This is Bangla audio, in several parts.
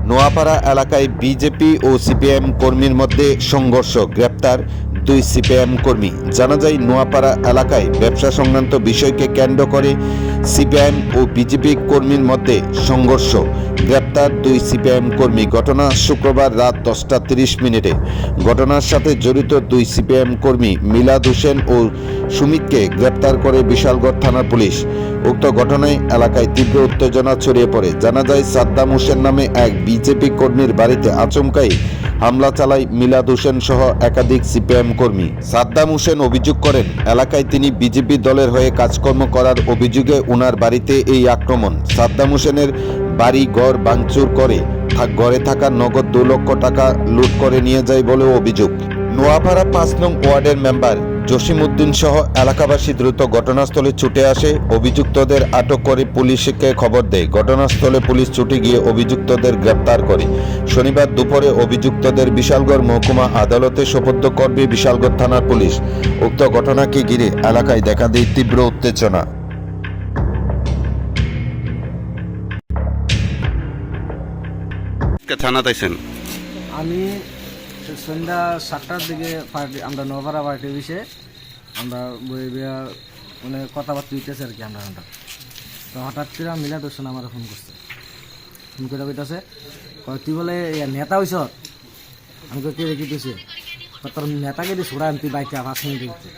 নোয়াপাড়া এলাকায় বিজেপি ও সিপিএম কর্মীর মধ্যে সংঘর্ষ, গ্রেপ্তার 2 সিপিএম কর্মী। জানা যায়, নোয়াপাড়া এলাকায় ব্যবসা সংক্রান্ত বিষয়কে কেন্দ্র করে সিপিএম ও বিজেপি কর্মীর মধ্যে সংঘর্ষ, গ্রেপ্তার 2 সিপিএম কর্মী। ঘটনা শুক্রবার রাত 10:30 ঘটনার সাথে জড়িত 2 সিপিএম কর্মী মিলাদ হোসেন ও সুমিতকে গ্রেপ্তার করে বিশালগড় থানার পুলিশ। উক্ত ঘটনায় এলাকায় তীব্র উত্তেজনা ছড়িয়ে পড়ে। জানা যায়, সাদ্দাম হোসেন নামে এক বিজেপি কর্মীর বাড়িতে আচমকাই হামলা চালায় মিলাদ হোসেন সহ একাধিক সিপিএম কর্মী। সাদ্দাম হোসেন অভিযোগ করেন, এলাকায় তিনি বিজেপি দলের হয়ে কাজকর্ম করার অভিযোগে ওনার বাড়িতে এই আক্রমণ। সাদ্দাম হোসেনের বাড়ি ঘর ভাঙচুর করে ঘরে থাকা নগদ 2 লক্ষ টাকা লুট করে নিয়ে যায় বলেও অভিযোগ। নোয়াপাড়া 5 নং ওয়ার্ডের মেম্বার জসিমউদ্দিন সহ এলাকাবাসী দ্রুত ঘটনাস্থলে ছুটে আসে, অভিযুক্তদের আটক করে পুলিশকে খবর দেয়। ঘটনাস্থলে পুলিশ ছুটে গিয়ে অভিযুক্তদের গ্রেপ্তার করে। শনিবার দুপুরে অভিযুক্তদের বিশালগড় মহকুমা আদালতে সোপর্দ করবে বিশালগড় থানার পুলিশ। উক্ত ঘটনাকে ঘিরে এলাকায় দেখা দেয় তীব্র উত্তেজনা। আমি সন্ধ্যা 7টার দিকে আমরা নোয়াপাড়া পার্টি অফিসে আমরা মানে কথাবার্তা দিতেছি আর কি। আমরা তো হঠাৎ করে মিলাদ হোসেন আমার ফোন করছে, ফোন করে কইতেছে তুই বলে নেতা হইস। আমি কে রেখে দিয়েছি, তোর নেতাকে দিয়ে ছোড়া তুই বাইকে 5 মিনিট দিচ্ছে।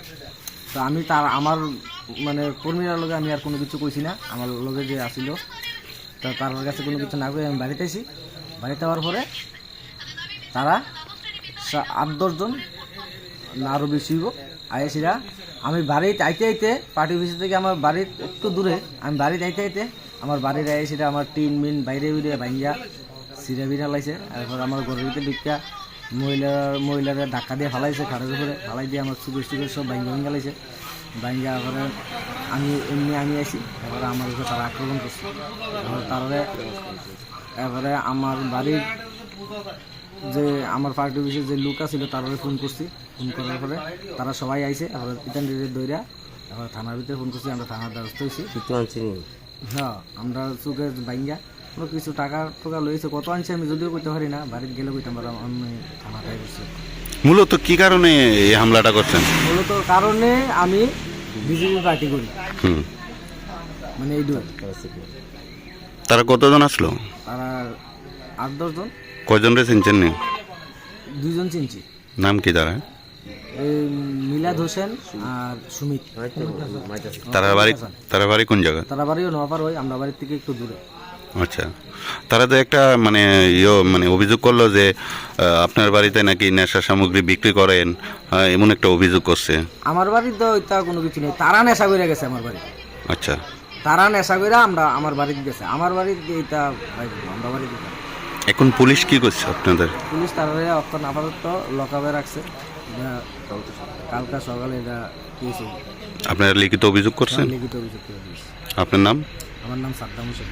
তো আমি আমার মানে কর্মীর লগে আমি আর কোনো কিছু কইছি না। আমার লগে যে আসিল তার কাছে কোনো কিছু না করে আমি বাড়িতে আইছি। বাড়িতে হওয়ার পরে তারা 8-10 জন না আরও বেশি হইব আইসিরা। আমি বাড়িতে আইতে আইতে পার্টি অফিস থেকে আমার বাড়ির একটু দূরে, আমি বাড়িতে আইতে আইতে আমার বাড়ির আইসিরা আমার টিন মিন বাইরে বেরিয়ে ভাঙ্গা সিরা বিরা লাইছে। এরপর আমার ঘরের ভিতরে ঢুকা মহিলারা ধাক্কা দিয়ে ফালাইছে, খাটের উপরে ফালাই দিয়ে আমার সুগর সব ভাঙ্গা লাইছে। ভাঙ্গা এবারে আমি আইসি, এবারে আমার উপরে তারা আক্রমণ করছে। এবারে আমার বাড়ির যে আমার পার্টি অফিসের যে লোক ছিল তারা ফোন করছি। ফোন করার পরে তারা সবাই আইসে। এবার ইতানডির দইরা এবার থানার ভিতরে ফোন করছি। আমরা থানার দ্বারস্থ হয়েছি। হ্যাঁ, আমরা চোখে ভাঙ্গা কোনো কিছু টাকা টোকা লইছে, কত আনছি আমি যদিও কইতে পারি না। বাড়িতে গেলে কইতাম পারলাম আমি থানাটাই করছি। মূলত কি কারণে এই হামলাটা করছেন? মূলত কারণে আমি বিজেপি পার্টি করি, মানে এই দুই। তারা কতজন আসলো? তারা 8-10 জন। কয়জন রে চিনছেন? 2 জন চিনছি। নাম কি তারা? মিলাদ হোসেন আর সুমিত। তারা বাড়ি কোন জায়গা? তারা বাড়িও নোয়াপাড়া, হয় আমরা বাড়ির থেকে একটু দূরে। আচ্ছা, তারা তো একটা মানে অভিযোগ করলো যে আপনার বাড়িতে নাকি নেশা সামগ্রী বিক্রি করেন, এমন একটা অভিযোগ করছে। আমার বাড়িতে ওইটা কোনো কিছু নেই, তারা নেশা করে গেছে আমার বাড়ি। আচ্ছা, তারা নেশা করে আমার বাড়িতে গেছে। আমার বাড়িতে এইটা আমরা বাড়িতে। এখন পুলিশ কি করছে আপনাদের? পুলিশ তারা অক্ষণ আপাতত লকআপে রাখছে। কালকা সকালে এটা কেস। আপনারা লিখিত অভিযোগ করছেন? লিখিত অভিযোগ করে দিয়েছে। আপনার নাম? আমার নাম সাদ্দাম হোসেন।